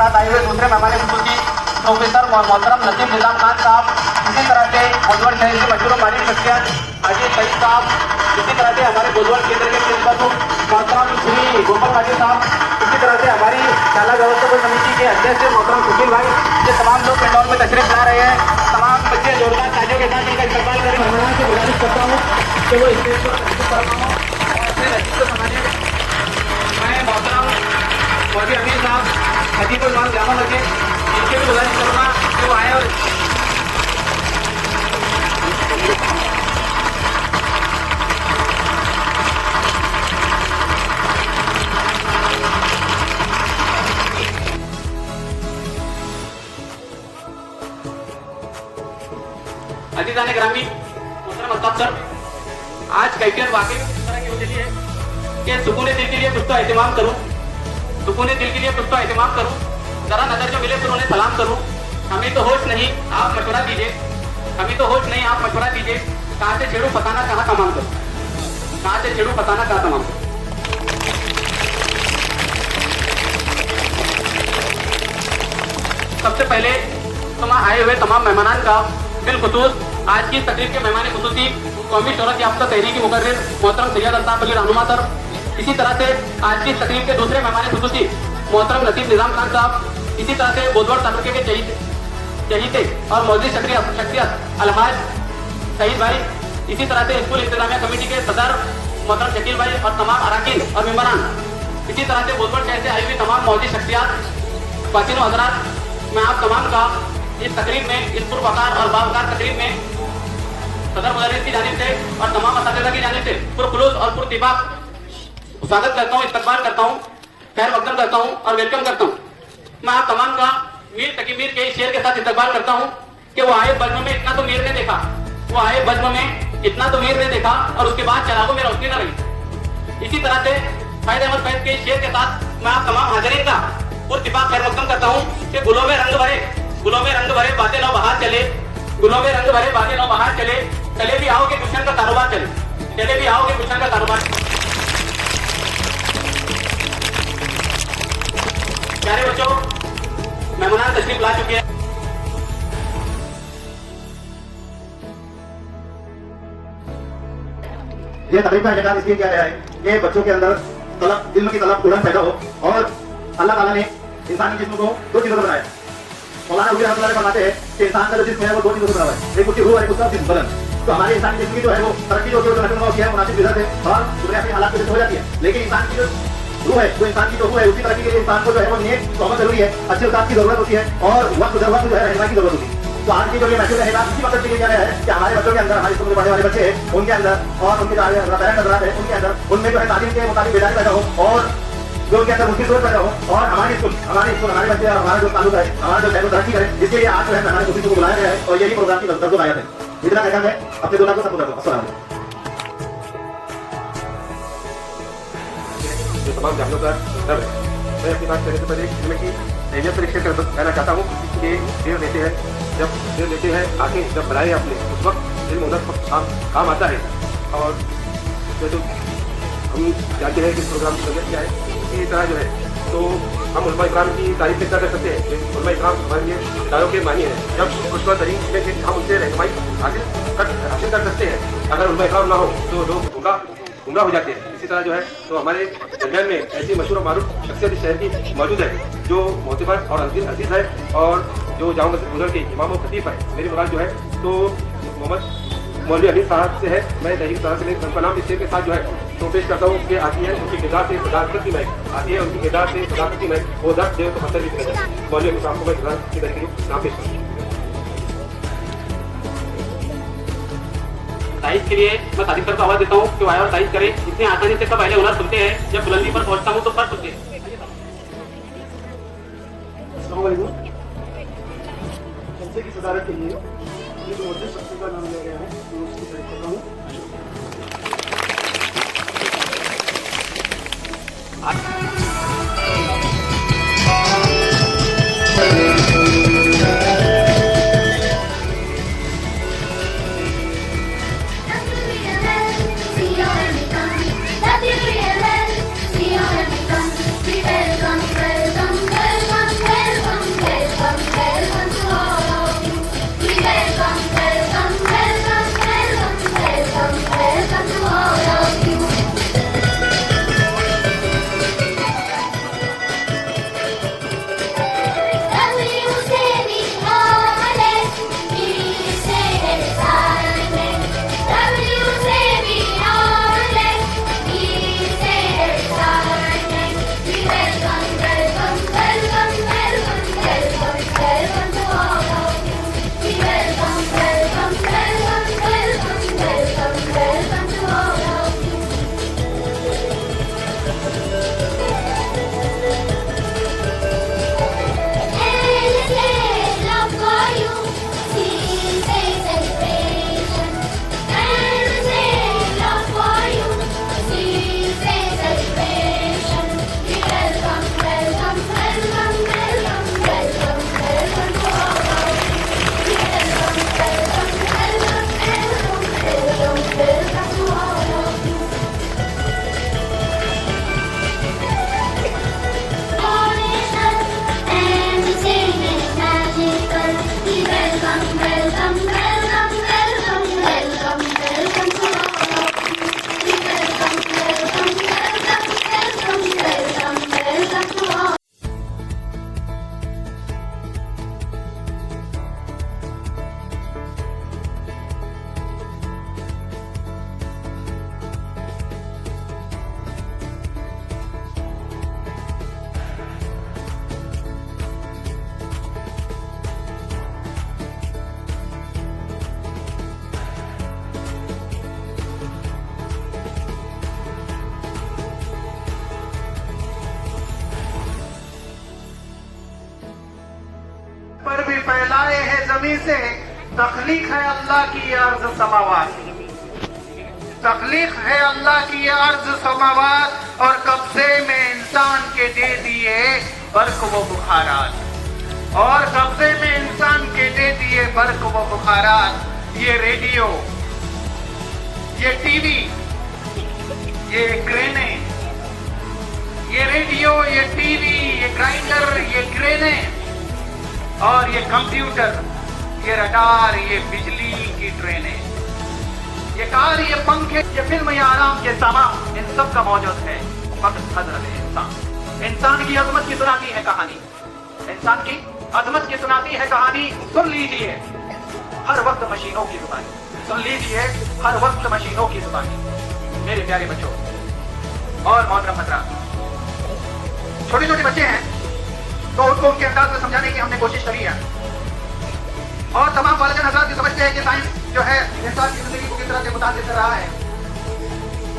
साथ आए हुए दूसरे मेहमान खुसूसी प्रोफेसर मोहतरम नसीम निजाम खान साहब, इसी तरह से गोदवल शहर के मशहूर माली शख्सियत हाजी सईद साहब, इसी तरह से हमारे गोदवल केंद्र के प्रिंसिपल मोहतरम श्री गोपाल भाटी साहब, इसी तरह से हमारी शाला व्यवस्थापन समिति के अध्यक्ष मोहतरम सुशील भाई, ये तमाम लोग पंडाल में तशरीफ ला रहे हैं। तमाम बच्चे जोरदार तालियों के साथ इनका इस्तेमाल करें। मेहमान से गुजारिश करता हूँ कि वो स्टेज पर तशरीफ फरमाओ और अपने रसीद को संभालिए। मैं मोहतरम मौलवी अमीर साहब हजीपुर मान जामा लगे, इनसे भी गुजारिश करूँगा कि वो आए और अजीज़ान ग्रामी मोहतरम अल्ताफ सर, आज कैफियत वाकई में इस तरह की हो चली है कि सुकून दिल के लिए कुछ तो एहतमाम करूँ, सुकून दिल के लिए कुछ तो एहतमाम करूँ, जरा नजर जो मिले फिर उन्हें सलाम करूँ। हमें तो होश नहीं, आप मशवरा दीजिए, हमें तो होश नहीं, आप मशवरा दीजिए। कहाँ से छेड़ू पताना कहाँ तमाम करूँ, कहाँ से छेड़ू पताना कहाँ तमाम करूँ। सबसे पहले तुम आए हुए तमाम मेहमानान का बिलखुसूस आज की तकरीब के मेहमान खुसूसी कौमी शोहरत याफ्ता तहरीकी मुकर्रिर मोहतरम सैयद अल्ताफ अली रहनुमा सर, इसी तरह से आज की तकरीब के दूसरे मेहमान खुसूसी मोहतरम नसीम निजाम खान साहब, इसी तरह से गोदवल तालुके के शहीद और मौजूद शख्सियत अलहाज सईद भाई, इसी तरह से स्कूल इंतजामिया कमेटी के सदर मोहतरम शकील भाई और तमाम अराकीन और मेम्बरान, इसी तरह से गोदवल शहर से आई हुई तमाम मौजूद शख्सियात वासिन हजरात, मैं आप तमाम का इस तकरीब में, इस पुरवकार और बावकार तकरीब में सदर मुदर्रिस की जानिब से और तमाम असातिज़ा की जानिब से पुरखुलूस और पुरतिबाक स्वागत करता हूँ, इस्तकबाल करता हूँ, खैर मकदम करता हूँ और वेलकम करता हूँ। मैं आप तमाम का मीर तकी मीर के शेर के साथ इस्तकबाल करता हूँ कि वो आए बज्म में इतना तो मीर ने देखा, वो आए बज्म में इतना तो मीर ने देखा और उसके बाद चरागों में रोशनी न रही। इसी तरह से फैज़ अहमद फैज़ के शेर के साथ मैं आप तमाम हाज़रीन का पुरतिबाक खैर मकदम करता हूँ कि गुलों में रंग भरे बातें नौ बहार चले, गुलों में रंग भरे बातें नौ बहार चले, चले भी आओगे गुलशन का कारोबार चले, चले भी आओगे गुलशन का कारोबार। प्यारे बच्चों, मेहमान तशरीफ ला चुके हैं। ये तकरीब का इंतजाम इसलिए किया गया है कि बच्चों के अंदर तलब, इल्म की तलब तुरंत पैदा हो, और अल्लाह ताला ने इंसानी जिस्म को दो चीजों से बनाया। मौलाना हुजूर रहमतुल्लाह अलैह फरमाते हैं कि इंसान का जो जिस्म है वो दो चीजों से बना हुआ है, एक उसकी रूह और एक उसका जिस्म बदन। तो हमारे इंसान की जिस्म की जो है वो तरक्की जो है मुनासिब गिज़ा से और दुनिया के हालात से हो जाती है, लेकिन इंसान की जो रूह है, जो इंसान की जो रूह है, उसकी तरक्की के लिए इंसान को जो है वो नेक सोहबत जरूरी है, अच्छे उस्ताद की जरूरत होती है और वक्त जो है रहनुमाई की जरूरत होती है। तो आज की जो ये महसूस रहेगा इसी मकसद से किया गया है कि हमारे बच्चों के अंदर, हमारे स्कूल में पढ़ने वाले बच्चे हैं उनके अंदर और उनके जो पेरेंट्स हज़रात हैं उनके अंदर, उनमें जो है तालीम के मुताबिक बेदारी पैदा हो और जो उनके अंदर उनकी सोच पैदा हो और हमारे स्कूल हमारे बच्चे और हमारा जो ताल्लुक है, हमारा जो है वो तरक्की करे। इसके लिए आज जो है हमारे खुशी को बुलाया गया है और यही प्रोग्राम की दर्द आया है। इतना कहना है अपने दुल्हा को सबको अस्सलाम जो तमाम जामियों का दर्द है। मैं अपनी बात करने से पहले इसमें की अहमियत से रिश्ते कहना चाहता हूँ कि देर लेते हैं, जब देर लेते हैं आके जब बनाए आपने उस वक्त इल्म हुनर काम आता है। और जो हम जानते हैं कि प्रोग्राम की वजह क्या है, इसी तरह जो है तो हम उलमा इकराम की तारीफ कितना कर सकते हैं। उलमा इकराम हमारे लिए दारों के मानी है, जब उसका तरीके में हम उनसे रहनुमाई हासिल कर सकते हैं। अगर उलमा इकराम ना हो तो लोग गुमराह हो जाते हैं। इसी तरह जो है तो हमारे दरमियान में ऐसी मशहूर और मारूफ शख्सियत शहर की मौजूद है जो मोतबर और अजीज है और जो जामा मस्जिद गुजर के इमाम और खतीब है। मेरी मुराद जो है तो मोहम्मद मौलवी अमीर साहब से है। मैं तहरीक तरह से उनका नाम इस शेर के साथ जो है तो पेश करता हूँ कि आती है उनकी किरदार से सदाकत की महक, आती है उनकी किरदार से सदाकत की महक, वो दर्द दे तो पत्थर भी पिघल जाए। मौलवी अमीर साहब को मैं किरदार की तरीके नाम पेश करूँ। तारीफ के लिए मैं तारीफ करके आवाज देता हूँ कि आए और तारीफ करें। इतनी आसानी से सब पहले हुनर सुनते हैं, जब बुलंदी पर पहुंचता हूँ तो पर सुनते हैं। जलसे की सदारत के लिए ये जो मौजूद शख्स का नाम लिया गया है मैं उसकी तारीफ करता हूँ। Welcome, welcome, welcome. लाए हैं जमीन से, तख्लीक है अल्लाह की अर्ज समावात, तख्लीक है अल्लाह की अर्ज समावात, और कब्जे में इंसान के दे दिए बर्क व बुखारात, और कब्जे में इंसान के दे दिए बर्क व बुखारात। ये रेडियो, ये टीवी, ये क्रेनें, ये रेडियो, ये टीवी, ये ग्राइंडर, ये क्रेनें और ये कंप्यूटर, ये रडार, ये बिजली की ट्रेनें, ये कार, ये पंखे, ये फिल्म, ये आराम के सामान, इन सब का मौजूद है फकत हज़रत इंसान। इंसान की अजमत की सुनाती है कहानी, इंसान की अजमत की सुनाती है कहानी। सुन लीजिए हर वक्त मशीनों की जुबानी, सुन लीजिए हर वक्त मशीनों की जुबानी। मेरे प्यारे बच्चों और मोहतरम हज़रात, छोटे छोटे बच्चे हैं तो उनको उनके अंदाज में समझाने की हमने कोशिश करी है, और तमाम वालिदैन हज़रात भी समझते हैं कि साइंस जो है इंसान की जिंदगी को किस तरह से मुतासिर कर रहा है।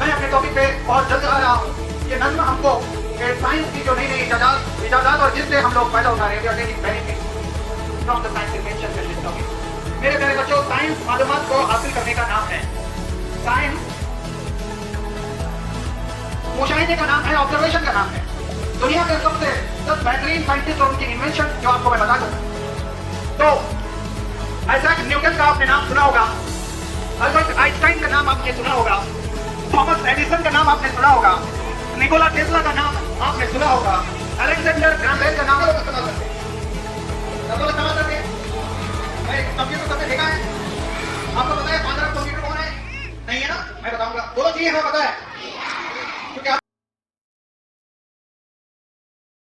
मैं अपने टॉपिक पे बहुत जल्द आ रहा हूँ। ये नज़्म हमको साइंस की जो नई नई इजाज़ात और जिससे हम लोग फायदा उठा रहे हैं, from the science invention in this topic. मेरे प्यारे बच्चों, साइंस मालूमात को हासिल करने का नाम है, साइंस मुशाहिदे का नाम है, ऑब्जर्वेशन का नाम है। दुनिया के सबसे 10 बेहतरीन साइंटिस्ट और उनकी इन्वेंशन जो आपको मैं बता दूं, तो आइजैक न्यूटन का आपने नाम सुना होगा, अल्बर्ट आइंस्टाइन का नाम आपने सुना होगा, थॉमस एडिसन का नाम आपने सुना होगा, निकोला टेस्ला का नाम आपने सुना होगा, अलेक्जेंडर ग्राहम बेल का नाम आपने सुना होगा। कंप्यूटर सबने देखा है? आपको पता है फादर ऑफ कंप्यूटर कौन है? नहीं है ना? मैं बताऊंगा। दोनों चीजें हमें पता है,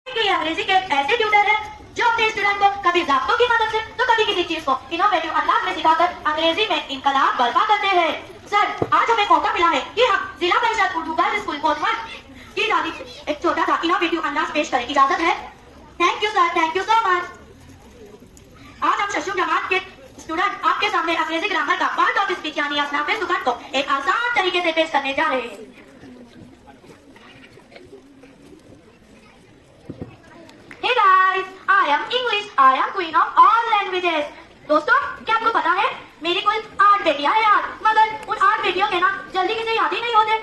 क्योंकि अंग्रेजी के ऐसे ट्यूटर है जो अपने स्टूडेंट को कभी ज़ाब्तों की मदद से तो कभी किसी चीज को इनोवेटिव अंदाज में सिखाकर अंग्रेजी में इनकलाब बर्पा करते हैं। सर, आज हमें मौका मिला है कि हम जिला परिषद उर्दू गर्ल्स स्कूल कोटमठ की तारीफ एक छोटा सा इनोवेटिव अंदाज पेश करें, इजाजत है? Thank you sir, thank you so much. आज हम शशु जमात के स्टूडेंट आपके सामने अंग्रेजी ग्रामर का पार्ट ऑफ स्पीच यानी असनाफे सुकन को एक आसान तरीके से पेश करने जा रहे हैं। Hey guys, I am English. I am queen of all languages. दोस्तों, क्या आपको पता है मेरी कुल 8 बेटियां हैं यार, मगर उन 8 बेटियों के नाम जल्दी किसी याद ही नहीं होते।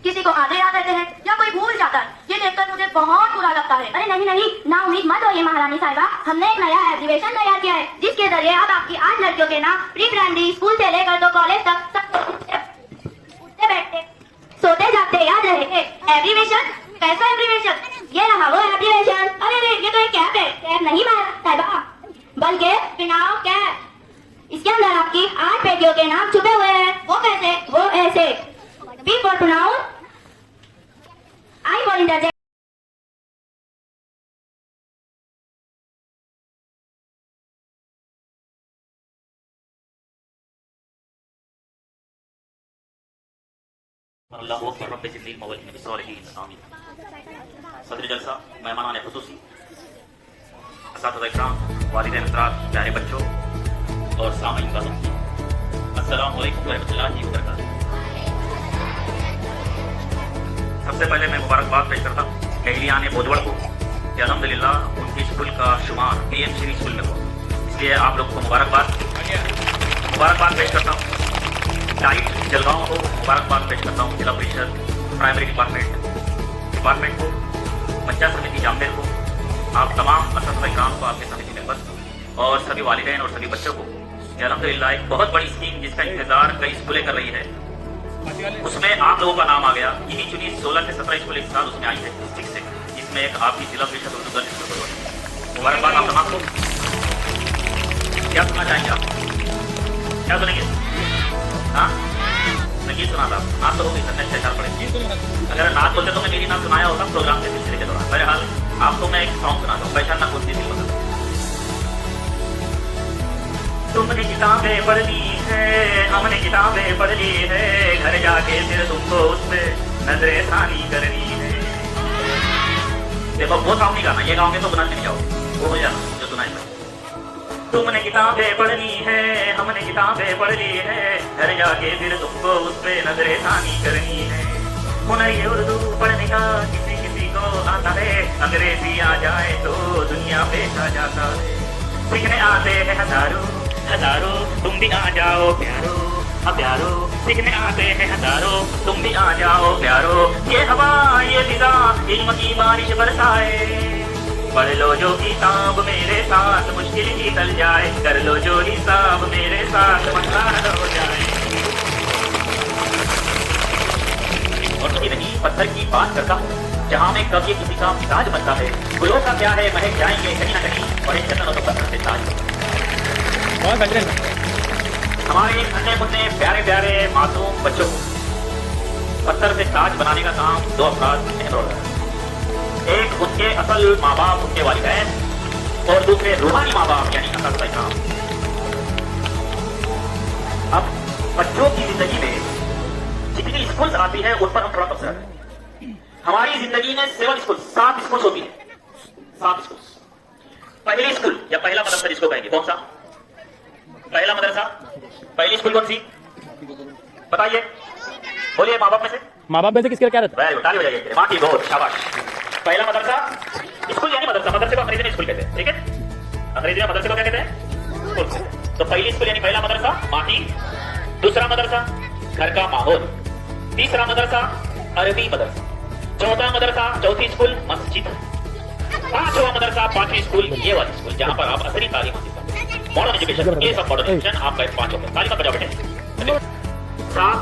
किसी को आधे याद रहते हैं या कोई भूल जाता है। ये देखकर मुझे बहुत बुरा लगता है। अरे नहीं नहीं, ना उम्मीद मत होइए महारानी साहिबा, हमने एक नया एप्लीकेशन तैयार किया है जिसके जरिए अब आपकी 8 लड़कियों के नाम प्री प्राइमरी स्कूल से लेकर तो कॉलेज तक उठते बैठते सोते जागते याद रहेंगे। एब्रीवेशन? कैसा एब्रीवेशन? ये रहा वो एब्रीवेशन। अरे रे, ये तो एक कैप है। कैप नहीं साहिबा, बल्कि बिनाव कैप। इसके अंदर आपकी 8 बेटियों के नाम छुपे हुए हैं। वो कैसे? वो ऐसे, P for pronoun, I for interject, अल्लाहु अकबर रब्बे जिदनी मौलिन बिस्सालिहीन आमीन। सदर जलसा, मेहमानान खुसूसी, असातिज़ा इकराम, वालिदैन हज़रात, प्यारे बच्चों और सामीन का अस्सलामु अलैकुम व रहमतुल्लाहि व बरकातहू। सबसे पहले मैं मुबारकबाद पेश करता हूँ एहलियान भोजवड़ को कि अल्हम्दुलिल्लाह उनकी स्कूल का शुमार PM श्री स्कूल में हुआ, इसलिए आप लोग को मुबारकबाद पेश करता हूँ। डाइट जलगांव को मुबारकबाद पेश करता हूँ। जिला परिषद प्राइमरी डिपार्टमेंट को, पंचायत समिति जामनेर को, आप तमाम असातिज़ा इकराम को, आपके समिति मेंबर और सभी वालिदैन और सभी बच्चों को अल्हम्दुलिल्लाह एक बहुत बड़ी स्कीम जिसका इंतजार कई स्कूलें कर रही है, उसमें आप लोगों का नाम आ गया। गिनी चुनी 16 से 17 स्कूल इस साल उसमें आई है डिस्ट्रिक्ट से, जिसमें एक आपकी जिला परिषद उर्दू गर्ल्स स्कूल है। मुबारकबाद आप तमाम को। क्या सुनना चाहेंगे आप? क्या सुनेंगे? हाँ, मैं गीत सुना था। नात तो होगी, सर चार पड़े। अगर नात बोलते तो मैं मेरी नाम सुनाया होता प्रोग्राम के सिलसिले के दौरान। बहरहाल आपको मैं एक सॉन्ग सुनाता हूँ, पहचानना कौन सी थी। तुमने किताबें पढ़ ली है, हमने किताबें पढ़ ली है, घर जाके फिर तुमको उस पे नजरे सानी करनी है। देखो वो सॉन्ग नहीं गाना, ये गाओगे तो बुना नहीं जाओगे, वो हो जाना जो सुनाई। तुमने किताबें पढ़ ली है, हमने किताबें पढ़ ली है, घर जाके फिर तुमको उस पे नजरे सानी करनी है। हुनर उर्दू पढ़ने का किसी किसी को आता है, अंग्रेजी आ जाए तो दुनिया पे छा जाता है। सीखने आते हैं हजारों हजारों, तुम भी आ जाओ प्यारो, हाँ प्यारो, सीखने आते हैं हजारों, तुम भी आ जाओ प्यारो। ये हवा ये फिजा इल्म की बारिश बरसाए, पढ़ लो जो किताब मेरे साथ मुश्किल ही टल जाए, कर लो जो हिसाब मेरे साथ मसला हल हो जाए। और कभी नहीं पत्थर की बात करता हूँ, जहाँ में कभी किसी का मिजाज बनता है, गुलों का क्या है महक जाएंगे कहीं ना कहीं, और एक जन्नत तो पत्थर से ताज। हमारे अन्य मुन्ने प्यारे प्यारे मासूम बच्चों को पत्थर से ताज बनाने का काम दो अफराद अहम रोल है। एक उनके असल माँ बाप उनके वालिदैन, और दूसरे रूहानी माँ बाप यानी असल पैगाम। अब बच्चों की जिंदगी में जितनी स्कूल्स आती है उन पर हम थोड़ा तबसरा करें। हमारी जिंदगी में 7 स्कूल्स होती है, 7 स्कूल्स। पहली स्कूल या पहला मदरसा जिसको कहेंगे, कौन सा पहला मदरसा? पहली स्कूल कौन सी बताइए, बोलिए माँ बाप में से। माँ बाप में से किसके क्या रहता है? ताली बजाइए, माँ की बहुत शाबाश। पहला मदरसा स्कूल यानी मदरसा, मदरसे को अंग्रेजी में स्कूल कहते हैं, ठीक है? अंग्रेजी में मदरसे को क्या कहते हैं? स्कूल कहते हैं। तो पहली स्कूल यानी पहला मदरसा माँ की, दूसरा मदरसा घर का माहौल, तीसरा मदरसा अरबी मदरसा, चौथा मदरसा चौथी स्कूल मस्जिद, पांचवा मदरसा 5वीं स्कूल ये वाली स्कूल जहाँ पर आप असली तालीम हासिल करते हैं, मॉडर्न एजुकेशन। ये सब मॉडर्न एजुकेशन आपका 5 होगा। तालीम बजाओ बेटे। 7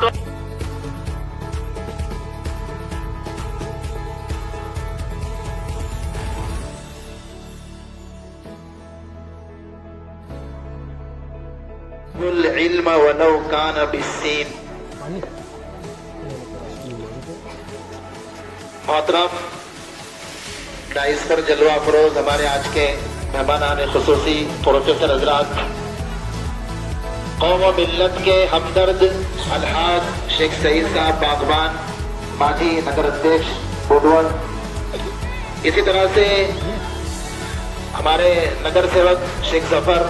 इल्म वलौ कान बिस्सीन। मोहतरम डाइस पर जलवा फरोज हमारे आज के मेहमान आने खुसूसी प्रोफेसर हजरात, कौम व मिल्लत के हमदर्द अलहाज शेख सईद साहब बागवान, माजी नगर अध्यक्ष बुधवर, इसी तरह से हमारे नगर सेवक शेख जफर,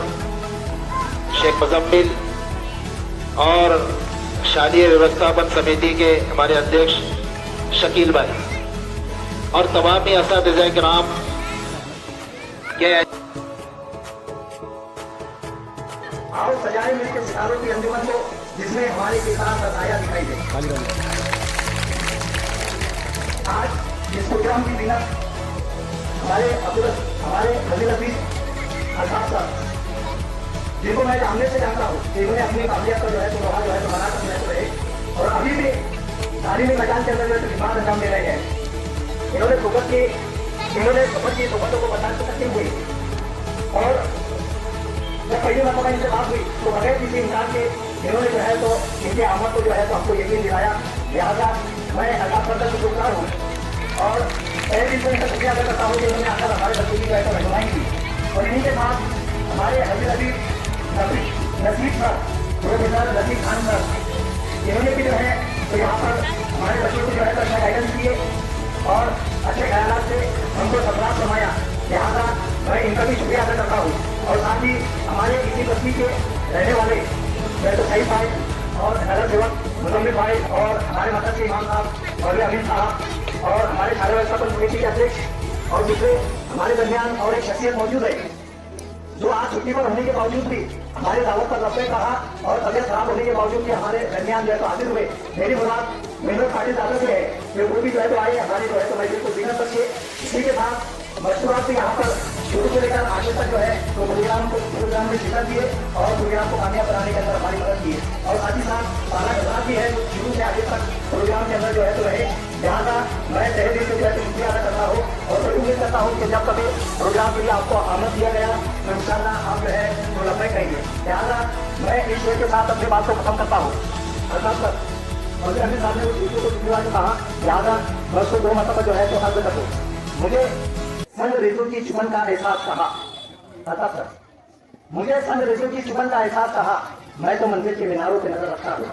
शेख मुजम्मिल और शादी व्यवस्थापन समिति के हमारे अध्यक्ष शकील भाई और तमाम ही असातिज़ा किराम के आओ सजाए मिलकर सितारों की अंजुमन को, जिसमें हमारे किसान बताया दिखाई दे। आज इस प्रोग्राम की बिना हमारे नजीर हफीज अल्ताफ साहब, जिनको मैं सामने से जानता हूँ, इन्होंने अपनी काबिलियत का जो है तो वहाँ जो है तो बना कर रहे, और अभी भी तालीमी मैदान के अंदर जो है तो खिदमत अंजाम दे रहे हैं। इन्होंने सोबत की सोबतों को बर्दाश्त करते हुए, और जब पहली मरतबा इनसे बात हुई तो बगैर किसी इंसान के इन्होंने जो है तो इनके आमद को जो है तो हमको यकीन दिलाया। लिहाजा मैं अल्लाह पर शुक्र हूँ और पहले दिन से इनका शुक्रिया अदा करता हूँ कि उन्होंने आकर हमारे बच्चों की जो है तो रहनुमाई की। और इन्हीं के साथ हमारे नसीब सर, प्रोफेसर नसीब खान सर, इन्होंने भी जो है तो यहाँ पर हमारे बच्चों को जो है तो अच्छा गाइडेंस दिए और अच्छे ख्याल से हमको सफराज फरमाया। लिहाजा मैं इनका भी शुक्रिया अदा करता हूँ। और साथ ही हमारे इसी बस्ती के रहने वाले जैसे सईद भाई और नगर सेवक मुजम्मिल भाई और हमारे मदद के इमाम साहब और अमीन साहब और हमारे शादी व्यवस्थापन समिति के अध्यक्ष और दूसरे हमारे दरमियान और एक शख्सियत मौजूद है जो आज छुट्टी पर होने के बावजूद भी हमारे दावत पर रफे कहा और तबियत खराब होने के बावजूद भी हमारे दरमियान जो है तो हाजिर हुए। मेरी मुराद मेहनत खातिर दादा से है कि वो भी जो है तो आए हमारे जो है तो मस्जिद को जीना बच्चे। इसी के साथ मशहूरात भी यहाँ पर शुरू से लेकर आगे तक जो है तो प्रोग्राम में शिरकत दिए और प्रोग्राम को कामयाब बनाने के अंदर हमारी मदद की है। और साथ ही साथ सारा गजरात भी है शुरू से आगे तक प्रोग्राम के अंदर जो है तो रहे। लिहाजा मैं तहे दिल से जो है तो शुक्रिया अदा करता हूँ और मैं उम्मीद करता हूँ कि जब कभी प्रोग्राम के लिए आपको आमद दिया गया तो इंशाअल्लाह आप जो है तो लम्बे कहेंगे। लिहाजा मैं इस शेर के साथ अपनी बात को खत्म करता हूँ। अर्थात और अभी साहब ने उस चीज़ों को शुक्रवार में कहा, लिहाजा मैं उसको 2 मरतबा जो है तो अर्ज करूँ। मुझे संग रेतों की चुभन का एहसास कहा, मुझे संग रेतों की चुभन का एहसास कहा, मैं तो मंदिर के मीनारों पे नजर रखता हूँ।